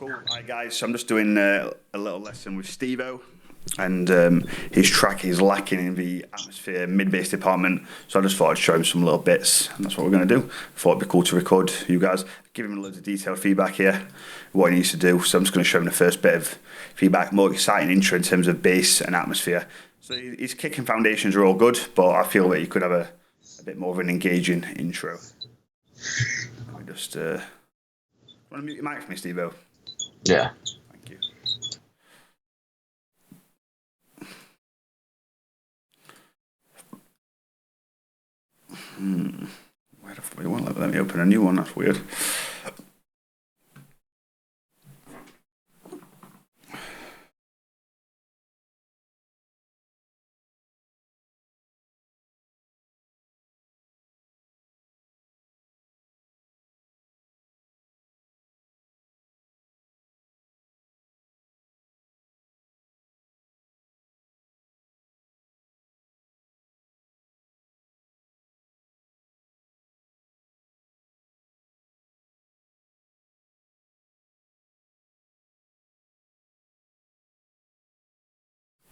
Cool. Hi guys, so I'm just doing a little lesson with Steve-O, and his track is lacking in the atmosphere mid-bass department, so I just thought I'd show him some little bits, and that's what we're going to do. Thought it'd be cool to record you guys, give him loads of detailed feedback here, what he needs to do, so I'm just going to show him the first bit of feedback, more exciting intro in terms of bass and atmosphere. So his kicking foundations are all good, but I feel that he could have a bit more of an engaging intro. Let me just... want to mute your mic for me, Steve-O? Yeah. Thank you. Where the fuck? You won't let me open a new one, that's weird.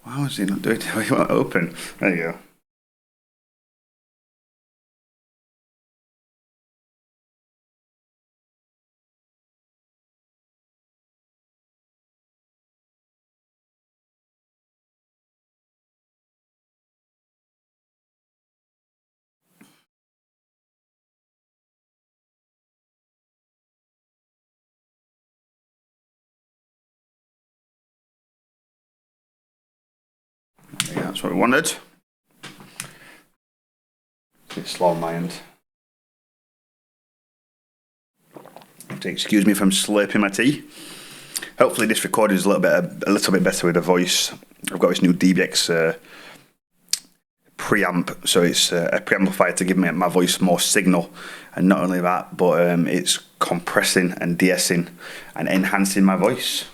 Why was he not doing it? He won't open. There you go. Yeah, that's what we wanted. A bit slow on my end. Have to excuse me if I'm slurping my tea. Hopefully this recording is a little bit better with the voice. I've got this new DBX preamp, so it's a preamplifier to give me my voice more signal, and not only that, but it's compressing and de-essing and enhancing my voice.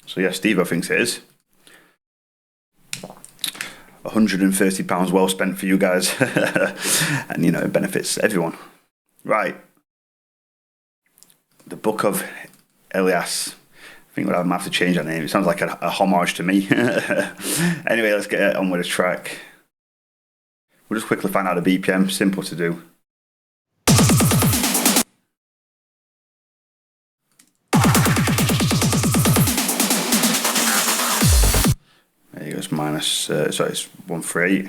So yeah, Steve-O thinks it is. £130 well spent for you guys, and you know, it benefits everyone. Right, the Book of Ellis. I think I might have to change that name. It sounds like a homage to me. Anyway, let's get on with the track. We'll just quickly find out the BPM. Simple to do. There you go. It's minus. Sorry, it's 138.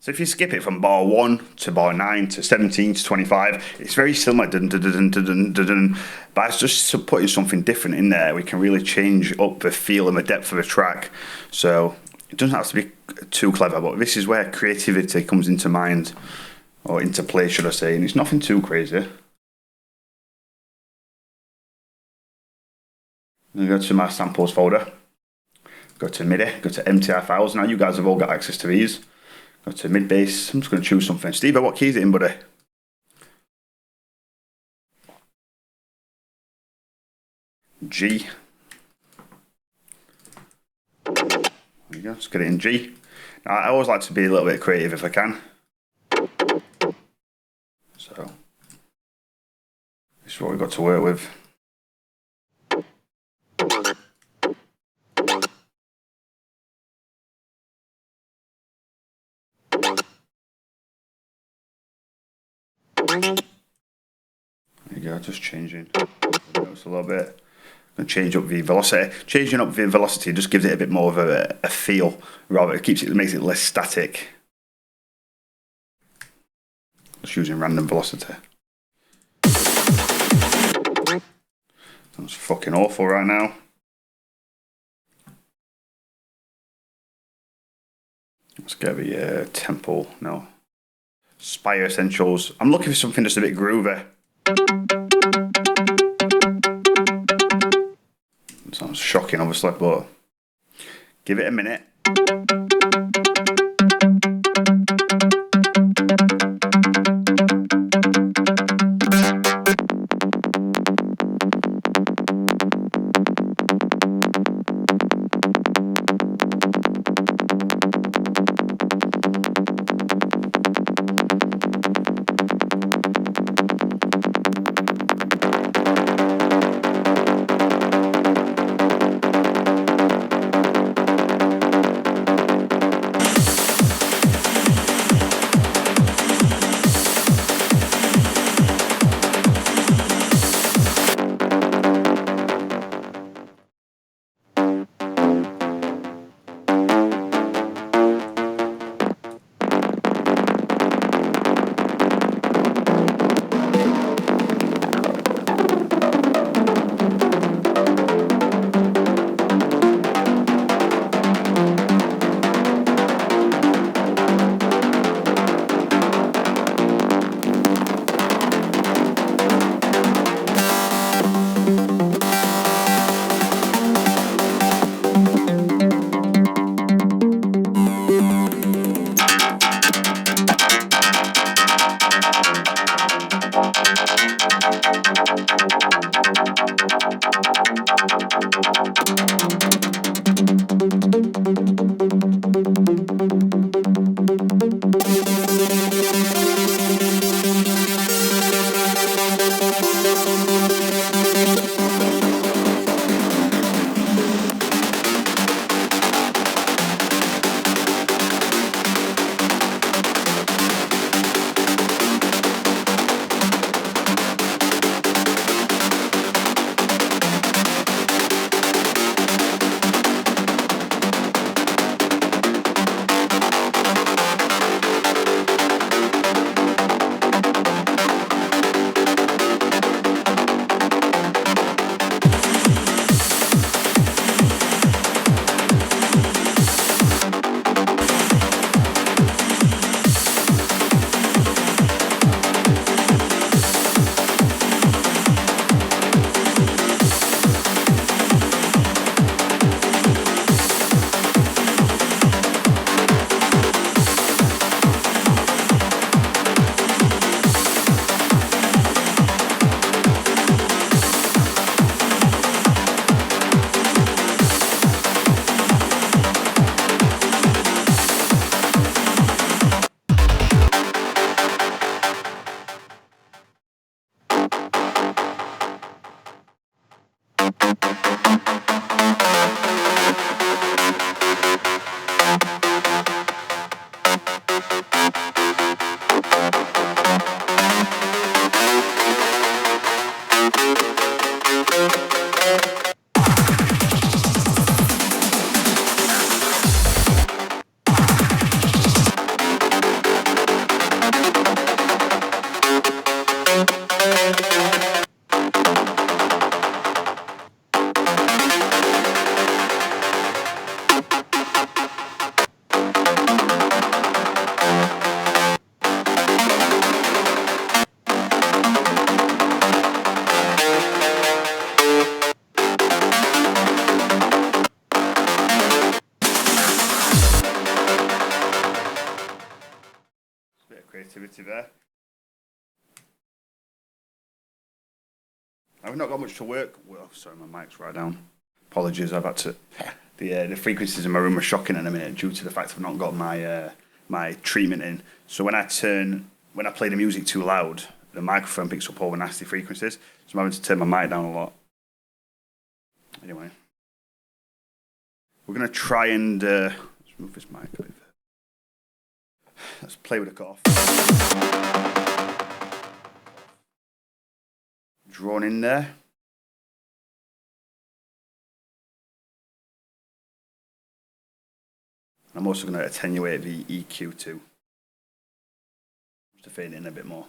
So if you skip it from bar 1 to bar 9 to 17 to 25, it's very similar, dun, dun, dun, dun, dun, dun, dun. But it's just putting something different in there. We can really change up the feel and the depth of the track. So it doesn't have to be too clever, but this is where creativity comes into mind, or into play, should I say, and it's nothing too crazy. I'm going to go to my samples folder, go to MIDI, go to MTI files. Now you guys have all got access to these. Go to mid bass. I'm just going to choose something. Steve, what key is it in, buddy? G. There you go. Let's get it in G. Now, I always like to be a little bit creative if I can. So, this is what we've got to work with. There you go, just changing notes a little bit. And change up the velocity. Changing up the velocity just gives it a bit more of a feel, rather it makes it less static. Just using random velocity. That's fucking awful right now. Let's get the tempo. No. Spire Essentials. I'm looking for something just a bit groovy. It sounds shocking, obviously, but give it a minute. I've not got much to work. Well, sorry, my mic's right down. Apologies, I've had to. The frequencies in my room are shocking in a minute due to the fact I've not got my treatment in. So when I play the music too loud, the microphone picks up all the nasty frequencies. So I'm having to turn my mic down a lot. Anyway, we're gonna try and let's move this mic a bit. Let's play with a cough. Drawn in there. I'm also going to attenuate the EQ too, just to fade in a bit more.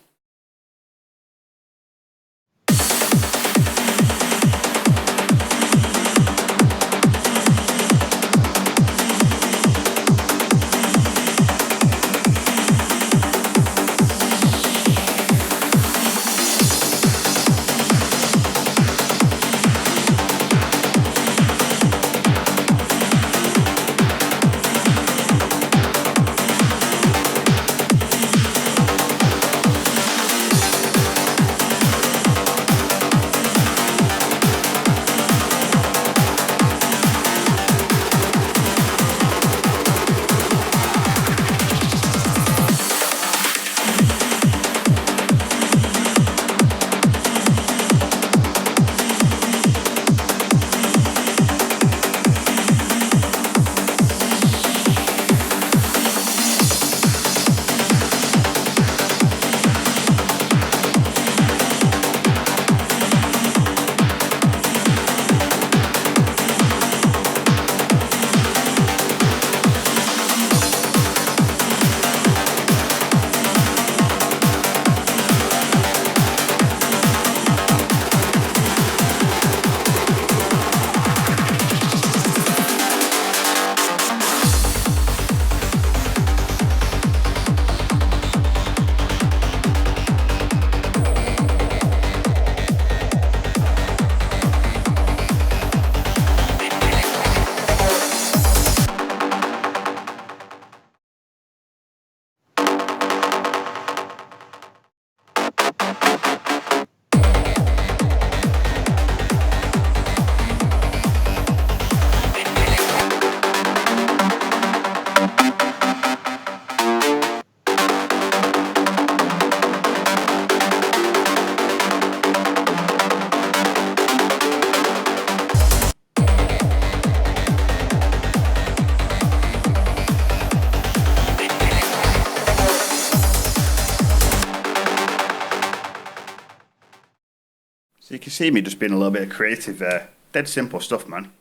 So you can see me just being a little bit creative there. Dead simple stuff, man.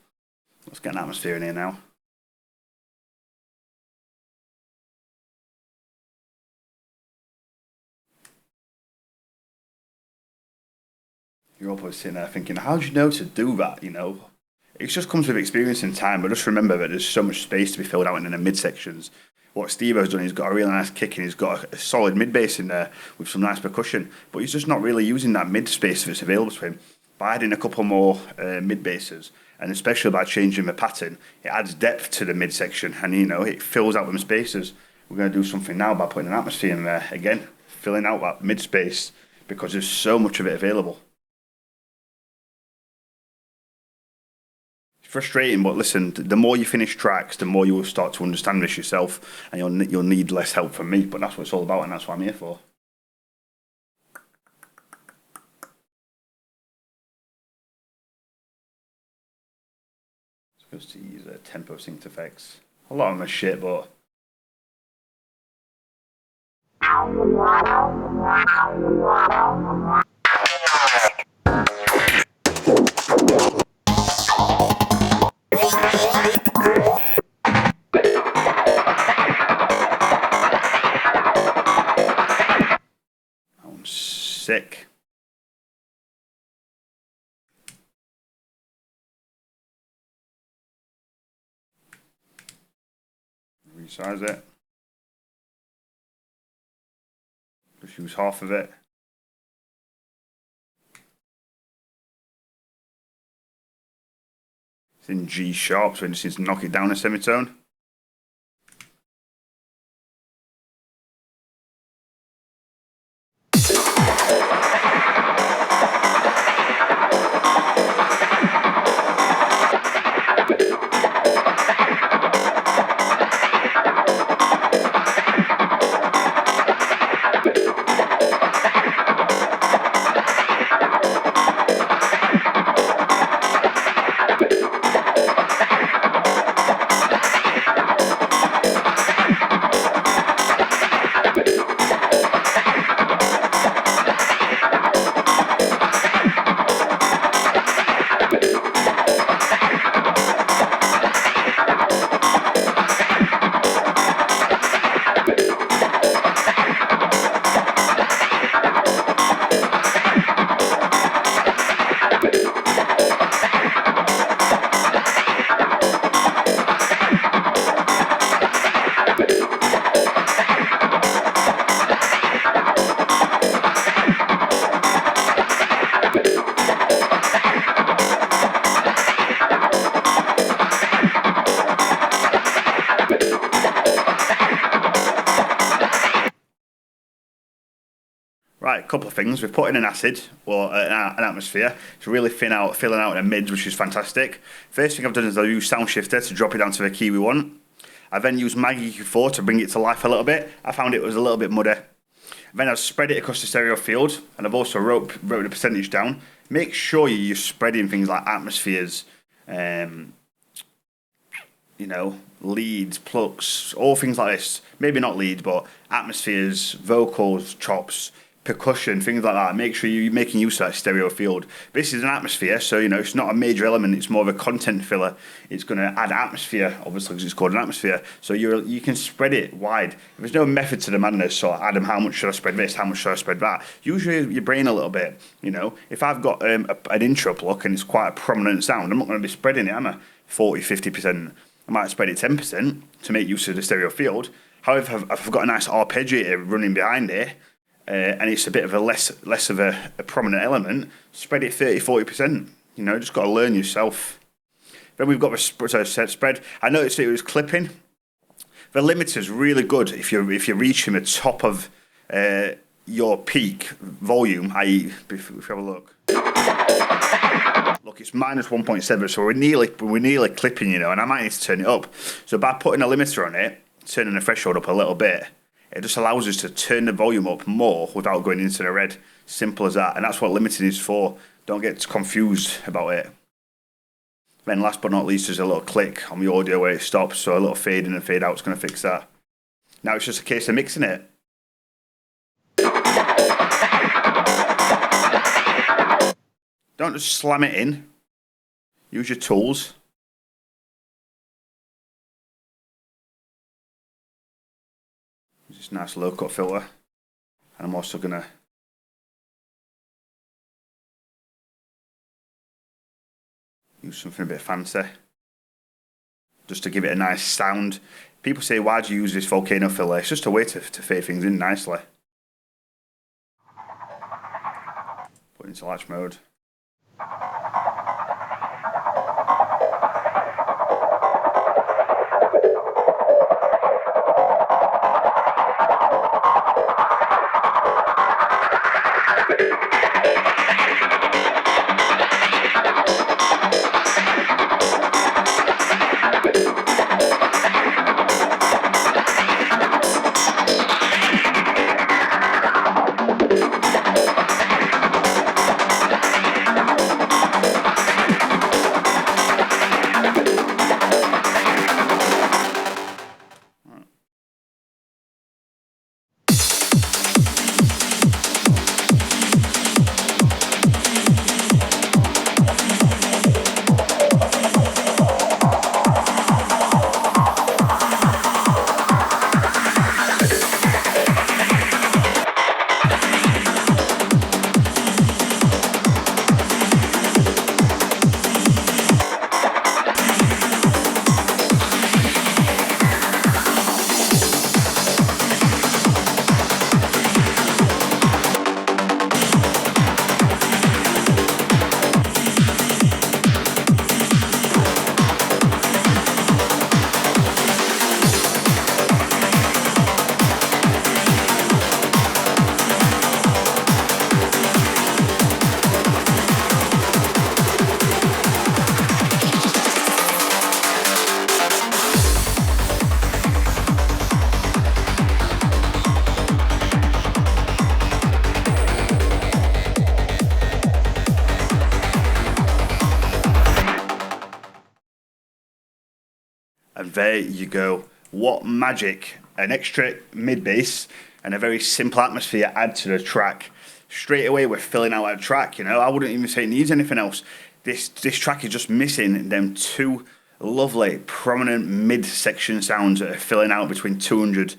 Let's get an atmosphere in here now. You're all probably sitting there thinking, how do you know to do that, you know? It just comes with experience and time, but just remember that there's so much space to be filled out in the midsections. What Steve-O's done, he's got a really nice kick and he's got a solid mid-bass in there with some nice percussion, but he's just not really using that mid-space that's available to him. By adding a couple more mid-basses, and especially by changing the pattern, it adds depth to the midsection and, you know, it fills out them spaces. We're going to do something now by putting an atmosphere in there, again, filling out that mid-space because there's so much of it available. Frustrating, but listen, the more you finish tracks, the more you will start to understand this yourself, and you'll need less help from me, but that's what it's all about, and that's what I'm here for. Supposed to use tempo synced effects. A lot of them are shit, but I'm sick. Resize it. Just use half of it. It's in G sharp, so it just needs to knock it down a semitone. couple of things. We've put in an acid or an atmosphere to really filling out a mid, which is fantastic. First thing I've done is I've used Sound Shifter to drop it down to the key we want. I then used Maggie Q4 to bring it to life a little bit. I found it was a little bit muddy. Then I've spread it across the stereo field, and I've also wrote the percentage down. Make sure you're spreading things like atmospheres, leads, plucks, all things like this. Maybe not leads, but atmospheres, vocals, chops, percussion, things like that. Make sure you're making use of that stereo field. This is an atmosphere, so it's not a major element. It's more of a content filler. It's going to add atmosphere, obviously, because it's called an atmosphere. So you can spread it wide. There's no method to the madness. So Adam, how much should I spread this? How much should I spread that? Usually your brain a little bit. If I've got an intro pluck and it's quite a prominent sound, I'm not going to be spreading it, am I? 40, 50%. I might spread it 10% to make use of the stereo field. However, if I've got a nice arpeggiator running behind it, and it's a bit of a less of a prominent element, spread it 30, 40%. Just got to learn yourself. Then we've got the spread. I noticed it was clipping. The limiter is really good if you're reaching the top of your peak volume, i.e., if we have a look. Look, it's minus 1.7, so we're nearly clipping, and I might need to turn it up. So by putting a limiter on it, turning the threshold up a little bit, it just allows us to turn the volume up more without going into the red. Simple as that, and that's what limiting is for. Don't get confused about it. Then last but not least, there's a little click on the audio where it stops, so a little fade in and fade out is going to fix that. Now it's just a case of mixing it. Don't just slam it in. Use your tools. Use this nice low cut filter. And I'm also going to use something a bit fancy, just to give it a nice sound. People say, why do you use this volcano filter? It's just a way to fade things in nicely. Put it into latch mode. And there you go. What magic. An extra mid-bass and a very simple atmosphere add to the track. Straight away, we're filling out our track, I wouldn't even say it needs anything else. This track is just missing them two lovely, prominent mid-section sounds that are filling out between 200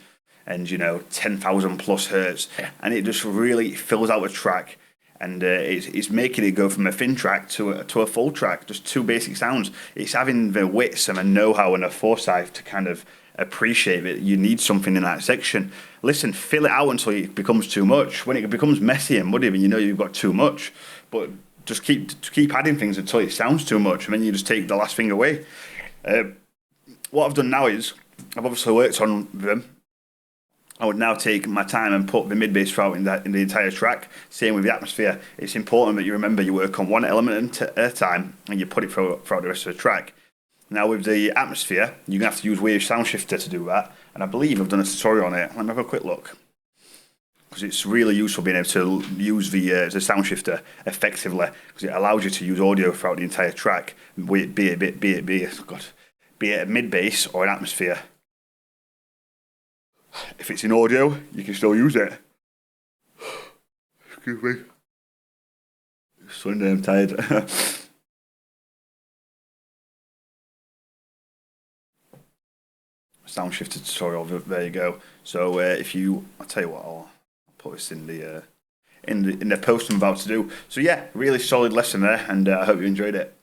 and, 10,000 plus hertz. And it just really fills out the track. And it's making it go from a thin track to a full track, just two basic sounds. It's having the wits and the know-how and the foresight to kind of appreciate that you need something in that section. Listen, fill it out until it becomes too much. When it becomes messy and muddy, then you've got too much. But just keep adding things until it sounds too much, and then you just take the last thing away. What I've done now is I've obviously worked on them. I would now take my time and put the mid bass throughout in the entire track. Same with the atmosphere. It's important that you remember you work on one element at a time and you put it throughout the rest of the track. Now with the atmosphere, you're going to have to use Wave Sound Shifter to do that. And I believe I've done a tutorial on it. Let me have a quick look. Because it's really useful being able to use the sound shifter effectively, because it allows you to use audio throughout the entire track, be it a mid bass or an atmosphere. If it's in audio, you can still use it. Excuse me. Sunday, I'm tired. Sound shifter tutorial. There you go. So if you, I'll tell you what, I'll put this in the post I'm about to do. So yeah, really solid lesson there, and I hope you enjoyed it.